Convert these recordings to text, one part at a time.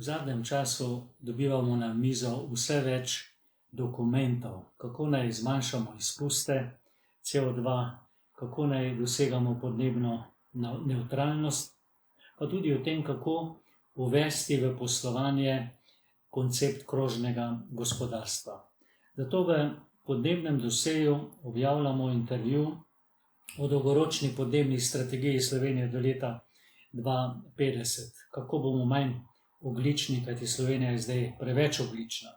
V zadnjem času dobivamo na mizo vse več dokumentov, kako naj zmanjšamo izpuste CO2, kako naj dosegamo podnebno nevtralnost, pa tudi o tem, kako uvesti v poslovanje koncept krožnega gospodarstva. Zato v Podnebnem doseju objavljamo intervju o dolgoročni podnebni strategiji Slovenije do leta 2050. Kako bomo manj ogljični, kajti Slovenija je zdaj preveč ogljična.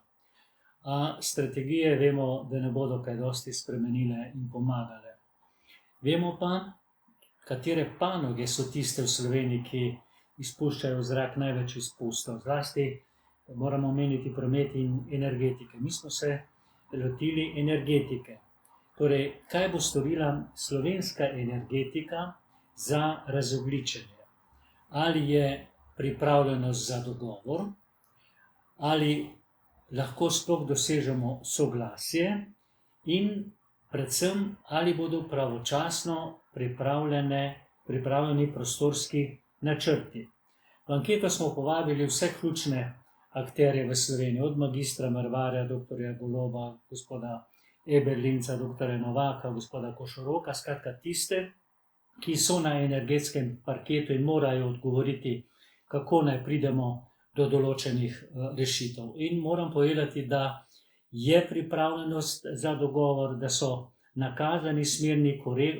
A strategije vemo, da ne bodo kaj dosti spremenile in pomagale. Vemo pa, katere panoge so tiste v Sloveniji, ki izpuščajo v zrak največ izpustov. Zlasti moramo omeniti promet in energetike. Mi smo se lotili energetike. Torej, kaj bo storila slovenska energetika za razogljičenje? Ali je pripravljenost za dogovor, ali lahko sploh dosežemo soglasje in predvsem, ali bodo pravočasno pripravljeni prostorski načrti. V anketo smo povabili vse ključne akterje v Sloveniji, od magistra Mervarja, doktorja Goloba, gospoda Eberlinca, doktorja Novaka, gospoda Košoroka, skratka tiste, ki so na energetskem parketu in morajo odgovoriti, kako naj pridemo do določenih rešitev. In moram povedati, da je pripravljenost za dogovor, da so nakazani smerni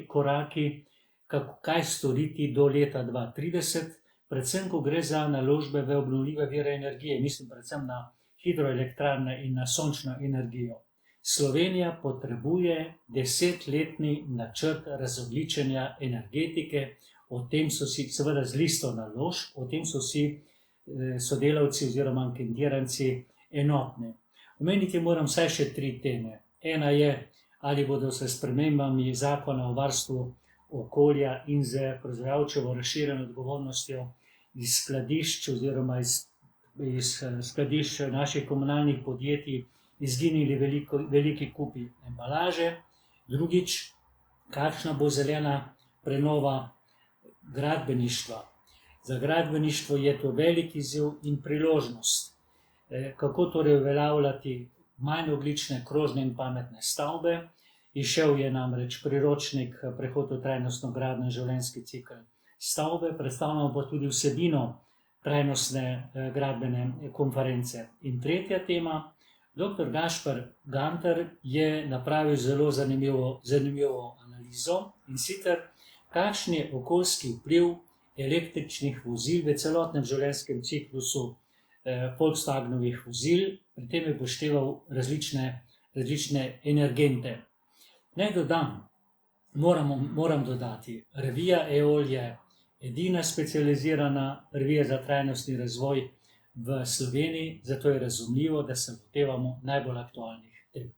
koraki, kaj storiti do leta 2030, predvsem, ko gre za naložbe v obnovljive vire energije, mislim predvsem na hidroelektrarne in na sončno energijo. Slovenija potrebuje 10-letni načrt razogljičenja energetike, o tem so si, seveda z listo naložb, o tem so si sodelavci oziroma anketiranci enotni. Omeniti moram vsaj še 3 teme. Ena je, ali bodo se spremembami zakona o varstvu okolja in z proizvajalčevo razširjeno odgovornostjo iz skladišč oziroma iz skladišč naših komunalnih podjetij izginili veliki kupi embalaže. Drugič, kakšna bo zelena prenova gradbeništva. Za gradbeništvo je to velik izziv in priložnost. Kako torej uveljavljati manj ogljične, krožne in pametne stavbe. Izšel je namreč priročnik Prehod v trajnostno gradnjo in življenjski cikel stavbe, predstavljamo pa tudi vsebino trajnostne gradbene konference. In tretja tema, dr. Gašper Gantar je napravil zelo zanimivo analizo, in sicer kakšen je okoljski vpliv električnih vozil v celotnem življenjskem ciklusu Volkswagenovih vozil, pri tem je upošteval različne energente. Naj dodam, moram dodati, revija EOL je edina specializirana revija za trajnostni razvoj v Sloveniji, zato je razumljivo, da se lotevamo najbolj aktualnih tem.